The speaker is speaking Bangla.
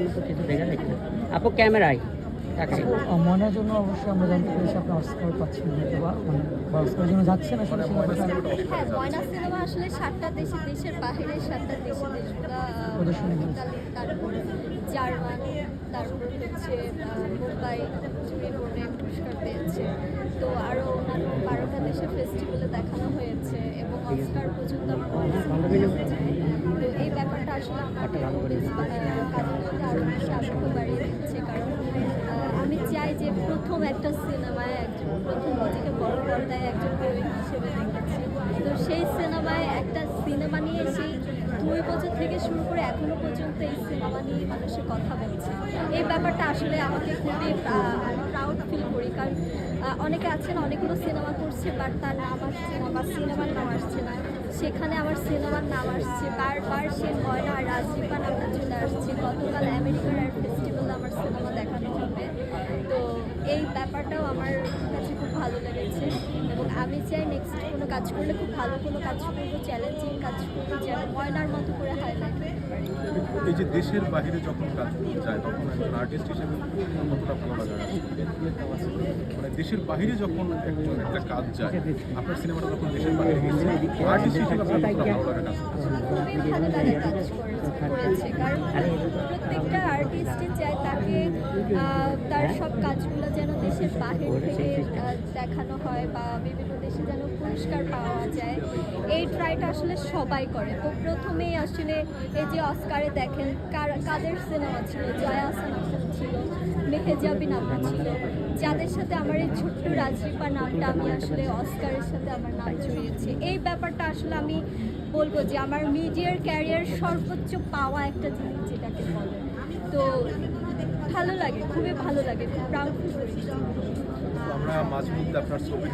মতো কিছু দেখা যায় কিনা? আপু ক্যামেরায় তাকাই। ময়নার জন্য অবশ্যই আমরা জানতে পেরেছি আপনি অস্কার পাচ্ছেন হয়তো বা অস্কারের জন্য যাচ্ছেন আসলে হ্যাঁ, ময়না সিনেমা আসলে 7টা দেশের বাইরে 7টা দেশগুলা প্রদর্শনী হয়েছে। ইতালি, তারপর জার্মান, তারপর হচ্ছে মুম্বাই জুড়ে বোর্ডে পুরস্কার পেয়েছে। তো আরও অন্যান্য 12টা দেশের ফেস্টিভ্যালে দেখানো হয়েছে এবং অস্কার পর্যন্ত আমার ময়না সিনেমা যেতে চায়। তো এই ব্যাপারটা আসলে আমাকে কাজের মধ্যে আরও বেশি আগ্রহ বাড়িয়ে দিচ্ছে, কারণ আমি চাই যে প্রথম একটা সিনেমায় প্রথম নিজেকে বড় পর্দায় একজন হিরোইন হিসেবে দেখেছি। তো সেই সিনেমায় একটা সিনেমা নিয়ে সেই 2 বছর থেকে শুরু করে এখনো পর্যন্ত এই সিনেমা নিয়ে মানুষের কথা বলছে। এই ব্যাপারটা আসলে আমাকে খুবই প্রাউড ফিল করি, কারণ অনেকে আছেন অনেকগুলো সিনেমা করছে বাট তার নাম আসছে না বা সিনেমার নাম আসছে না। সেখানে আমার সিনেমার নাম আসছে, বারবার সে ময়না আর রাজদীপা নামটা চলে আসছে। গতকাল আমেরিকার আর্ট ফেস্টিভ্যালে আমার সিনেমা দেখানো হবে। তো এই ব্যাপারটাও আমার কাছে খুব ভালো লেগেছে এবং আমি চাই নেক্সট কোনো কাজ করলে খুব ভালো কোনো কাজ করবো, চ্যালেঞ্জিং কাজ করবো, যেন ময়নার মতো করে হাইলাইট করতে পারি। এই যে দেশের বাইরে যখন কাজ করতে যায় তখন একজন আর্টিস্ট হিসেবে কতটা ভালো লাগে? মানে দেশের বাইরে যখন একজন একটা কাজ যায়, আপনার সিনেমাটা যখন দেশের বাইরে গেছে, আর্টিস্ট হিসেবে আপনার কতটা ভালো লাগে কাজ করতে? খুবই ভালো লাগে কাজ করেছে, কারণ প্রত্যেকটা আর্টিস্টই চায় তাকে তার সব কাজগুলো যেন দেশের বাহির থেকে দেখানো হয় বা বিভিন্ন দেশে যেন পুরস্কার পাওয়া যায়। এই ট্রাইটা আসলে সবাই করে। তো প্রথমেই আসলে এই যে অস্কারে দেখেন কাদের সিনেমা ছিল, জয়া আহসান ছিল, মেহেজাবি নামটা ছিল, যাদের সাথে আমার এই ছোট্ট রাজদীপা নামটা আমি আসলে অস্কারের সাথে আমার নাম জড়িয়েছে। এই ব্যাপারটা আসলে আমি বলবো যে আমার মিডিয়ার ক্যারিয়ার সর্বোচ্চ পাওয়া একটা জিনিস যেটাকে বলে। তো ভালো লাগে, খুবই ভালো লাগে, প্রাউড ফিল করি। আমরা মাঝে মধ্যে আপনার ছবি